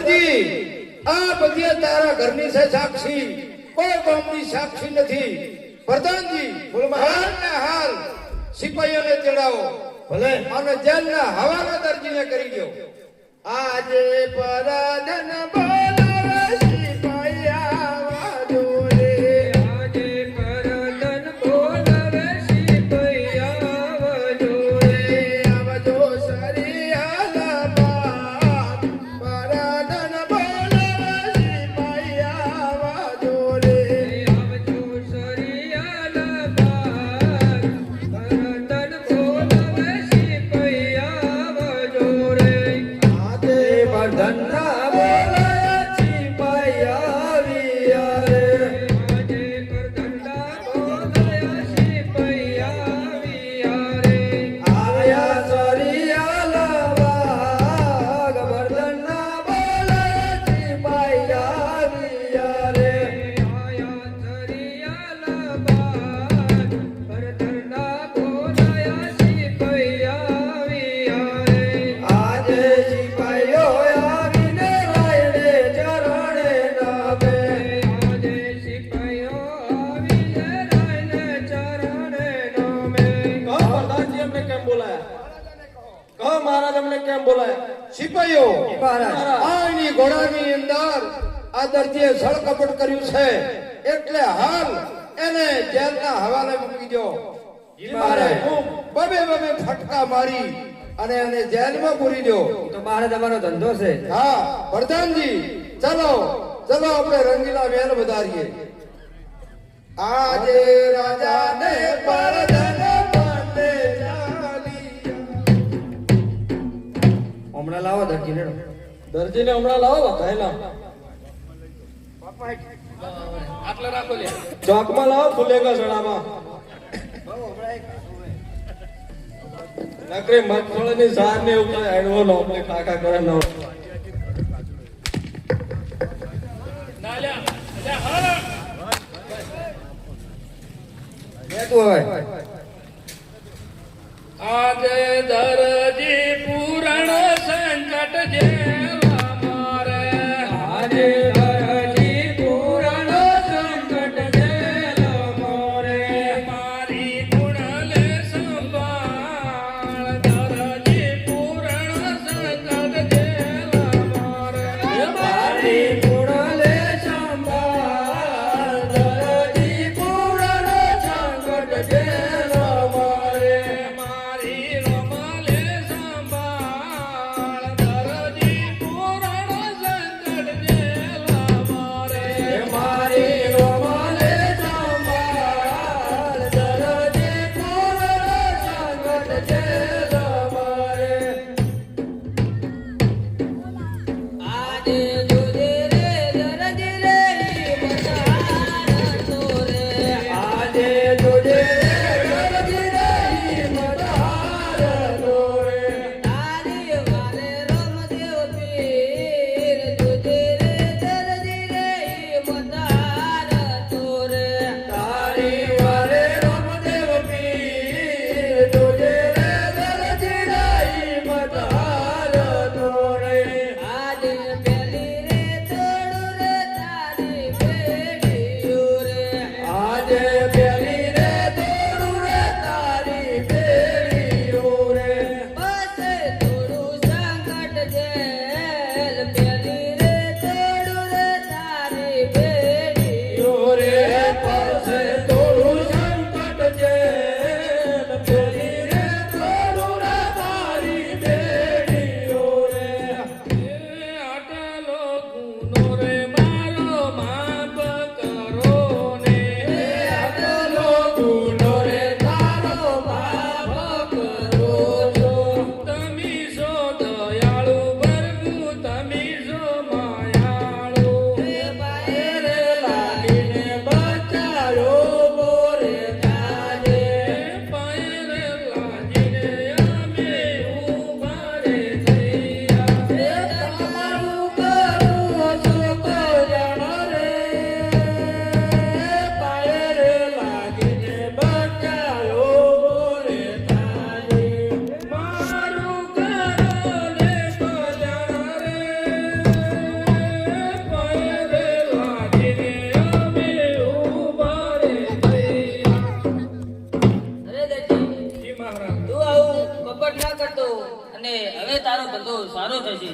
દરજી આ બધી તારા ઘરની છે સાક્ષી, કોઈ ગામની સાક્ષી નથી. પ્રધાનજી હાલ ને હાલ સિપાહીઓને તેડાવો ભલે અને જેલના હવાલા દરજીને કરી દો. આજે પરાધન બોલાવે સિપાહી આવા જોડે. આજે પરાધન બોલાવે સિપાહી આવા જોડે. આવજો સરિયાલા બાપ, પરાધન બોલાવે સિપાહી આવા જોડે. આવજો સરિયાલા બાપ, પરાધન બોલાવે સિપાહી આવા જોડે. ધન્ના બોલાયા સિપાહી આવ્યા રે. આજે ધન્ના બોલાયા સિપાહી આવ્યા રે. આયા સરિયાલા બાગ, ધન્ના બોલાયા સિપાહી આવ્યા રે. આયા સરિયાલા બાગ, ધન્ના બોલાયા સિપાહી આવ્યા રે. આજે સિપાહીઓ સિપાહીઓ આની ઘોડાની અંદર આ દરજીએ સળકપટ કર્યું છે, એટલે હાલ એને જેલના હવાલે મૂકી દો. બબે બબે ફટકા મારી અને એને જેલમાં પૂરી દો. તો મારે તમારો ધંધો છે. હા પ્રધાનજી, ચલો ચલો આપણે રંગીલા મહેલ વધારીએ. આજે રાજાને પરધન માટે હમણાં લાવો દરજીને. દરજીને હમણાં લાવો કાયલા આટલા રાખો લે. ચોકમાં લાવો ફુલેગા સડામાં. નકરી મગફળીની ઝાર ને ઉપર હેડવો નો આપણે કાકા કરે નો. આજે દરજી પૂરણ સંકટ જેવા મારે. આજે દરજી પૂરણ સંકટ જેવા મારે. મારી ગુણલે સંભાળ, દરજી પૂરણ સંકટ જેવા મારે. મારી ગુણલે સંભાળ, દરજી પૂરણ સંકટ જેવા મારે. મારી રમલે સંભાળ, દરજી અને હવે તારો ધંધો સારો થશે.